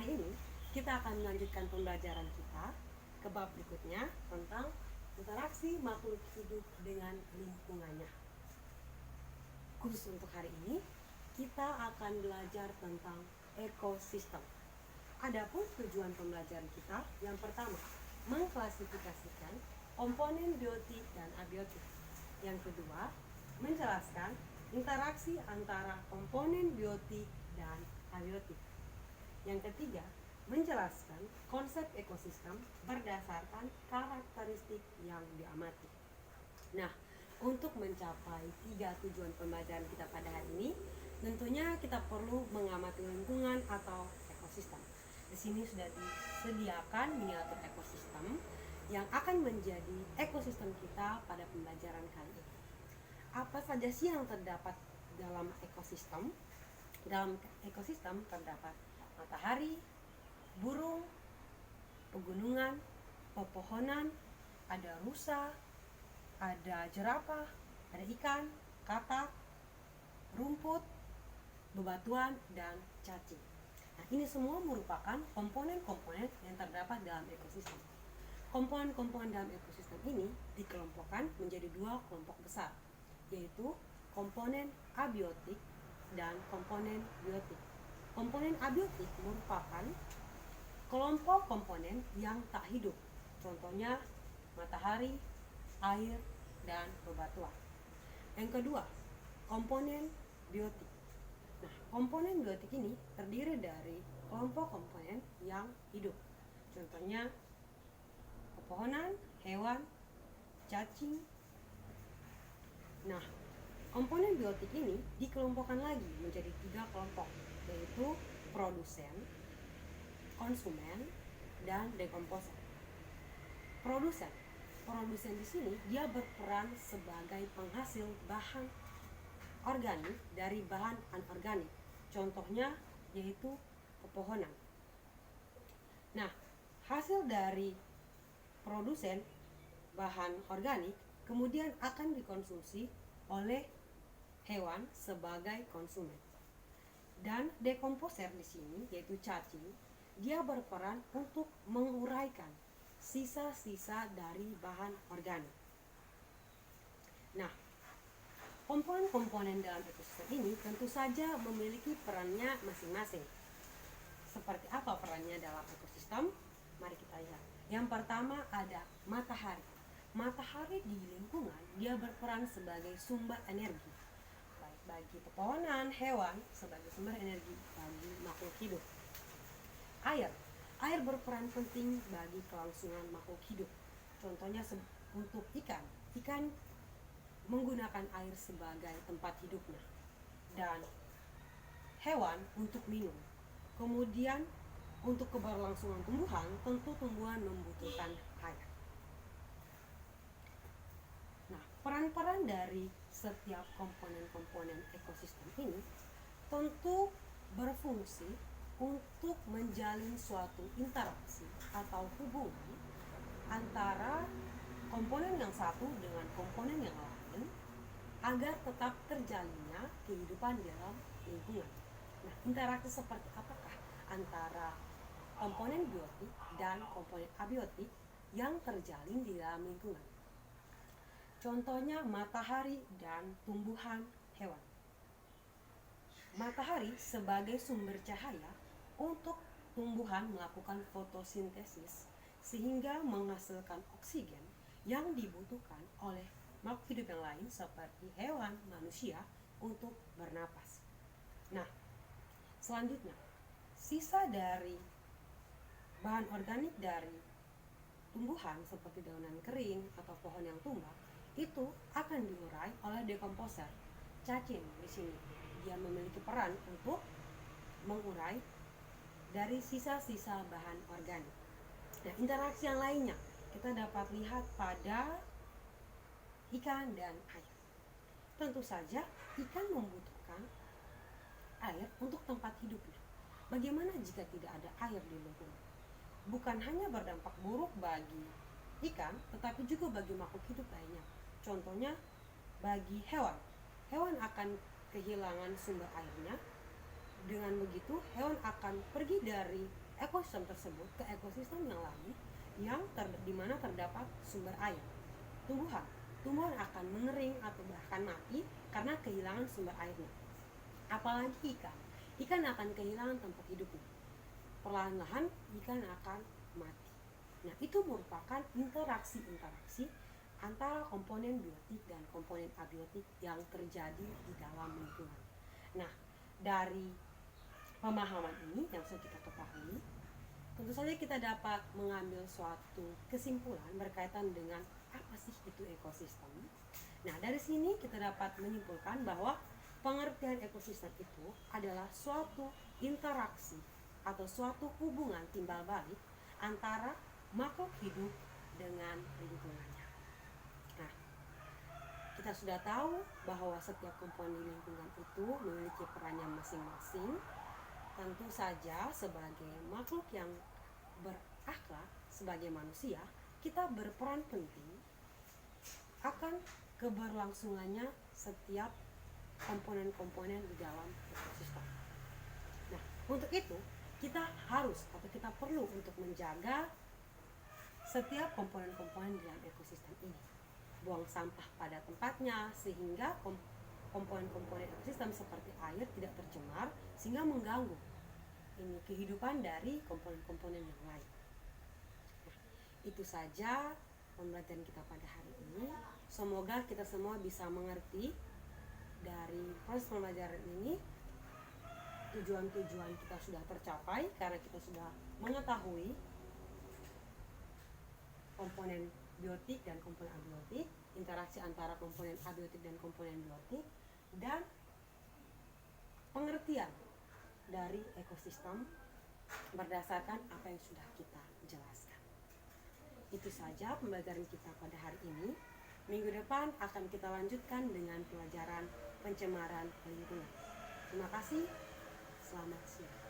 Hari ini kita akan melanjutkan pembelajaran kita ke bab berikutnya tentang interaksi makhluk hidup dengan lingkungannya. Khusus untuk hari ini, kita akan belajar tentang ekosistem. Adapun tujuan pembelajaran kita, yang pertama, mengklasifikasikan komponen biotik dan abiotik. Yang kedua, menjelaskan interaksi antara komponen biotik dan abiotik. Yang ketiga, menjelaskan konsep ekosistem berdasarkan karakteristik yang diamati. Nah, untuk mencapai 3 tujuan pembelajaran kita pada hari ini, tentunya kita perlu mengamati lingkungan atau ekosistem. Di sini sudah disediakan miniatur ekosistem yang akan menjadi ekosistem kita pada pembelajaran kali ini. Apa saja sih yang terdapat dalam ekosistem? Dalam ekosistem terdapat matahari, burung, pegunungan, pepohonan, ada rusa, ada jerapah, ada ikan, katak, rumput, bebatuan, dan cacing. Nah, ini semua merupakan komponen-komponen yang terdapat dalam ekosistem. Komponen-komponen dalam ekosistem ini dikelompokkan menjadi 2 kelompok besar, yaitu komponen abiotik dan komponen biotik. Komponen abiotik merupakan kelompok komponen yang tak hidup, contohnya matahari, air, dan bebatuan. Yang kedua, komponen biotik. Nah, komponen biotik ini terdiri dari kelompok komponen yang hidup, contohnya pepohonan, hewan, cacing. Nah, komponen biotik ini dikelompokkan lagi menjadi 3 kelompok, yaitu produsen, konsumen, dan dekomposer. Produsen di sini dia berperan sebagai penghasil bahan organik dari bahan anorganik. Contohnya yaitu pepohonan. Nah, hasil dari produsen bahan organik kemudian akan dikonsumsi oleh hewan sebagai konsumen. Dan dekomposer di sini yaitu cacing, dia berperan untuk menguraikan sisa-sisa dari bahan organik. Nah, komponen-komponen dalam ekosistem ini tentu saja memiliki perannya masing-masing. Seperti apa perannya dalam ekosistem? Mari kita lihat. Yang pertama ada matahari. Matahari di lingkungan dia berperan sebagai sumber energi, baik bagi pepohonan, hewan sebagai sumber energi bagi makhluk hidup. Air berperan penting bagi kelangsungan makhluk hidup. Contohnya untuk ikan menggunakan air sebagai tempat hidupnya, dan hewan untuk minum. Kemudian untuk keberlangsungan tumbuhan, tentu tumbuhan membutuhkan air. Nah, peran-peran dari setiap komponen-komponen ekosistem ini tentu berfungsi untuk menjalin suatu interaksi atau hubungan antara komponen yang satu dengan komponen yang lain agar tetap terjalinnya kehidupan dalam lingkungan. Nah, interaksi seperti apakah antara komponen biotik dan komponen abiotik yang terjalin di dalam lingkungan? Contohnya matahari dan tumbuhan hewan. Matahari sebagai sumber cahaya untuk tumbuhan melakukan fotosintesis sehingga menghasilkan oksigen yang dibutuhkan oleh makhluk hidup yang lain seperti hewan, manusia untuk bernapas. Nah, selanjutnya, sisa dari bahan organik dari tumbuhan seperti daunan kering atau pohon yang tumbang itu akan diurai oleh dekomposer. Cacing di sini dia memiliki peran untuk mengurai dari sisa-sisa bahan organik. Nah, interaksi yang lainnya kita dapat lihat pada ikan dan air. Tentu saja ikan membutuhkan air untuk tempat hidupnya. Bagaimana jika tidak ada air di lingkungan? Bukan hanya berdampak buruk bagi ikan, tetapi juga bagi makhluk hidup lainnya. Contohnya bagi hewan. Hewan akan kehilangan sumber airnya. Dengan begitu, hewan akan pergi dari ekosistem tersebut ke ekosistem yang lain yang di mana terdapat sumber air. Tumbuhan akan mengering atau bahkan mati karena kehilangan sumber airnya. Apalagi ikan akan kehilangan tempat hidupnya. Perlahan-lahan ikan akan mati. Nah, itu merupakan interaksi antara komponen biotik dan komponen abiotik yang terjadi di dalam lingkungan. Nah, dari pemahaman ini yang sudah kita ketahui, tentu saja kita dapat mengambil suatu kesimpulan berkaitan dengan apa sih itu ekosistem. Nah, dari sini kita dapat menyimpulkan bahwa pengertian ekosistem itu adalah suatu interaksi atau suatu hubungan timbal balik antara makhluk hidup dengan lingkungannya. Nah, kita sudah tahu bahwa setiap komponen lingkungan itu memiliki perannya masing-masing. Tentu saja sebagai makhluk yang berakhlak, sebagai manusia, kita berperan penting akan keberlangsungannya setiap komponen-komponen di dalam ekosistem. Nah, untuk itu kita harus atau kita perlu untuk menjaga setiap komponen-komponen di dalam ekosistem ini. Buang sampah pada tempatnya sehingga komponen-komponen ekosistem seperti air tidak tercemar sehingga mengganggu kehidupan dari komponen-komponen yang lain. Nah, itu saja pembelajaran kita pada hari ini. Semoga kita semua bisa mengerti dari proses pembelajaran ini. Tujuan-tujuan kita sudah tercapai karena kita sudah mengetahui komponen biotik dan komponen abiotik, interaksi antara komponen abiotik dan komponen biotik, dan pengertian dari ekosistem berdasarkan apa yang sudah kita jelaskan. Itu saja pembelajaran kita pada hari ini. Minggu depan akan kita lanjutkan dengan pelajaran pencemaran lingkungan. Terima kasih. Selamat siang.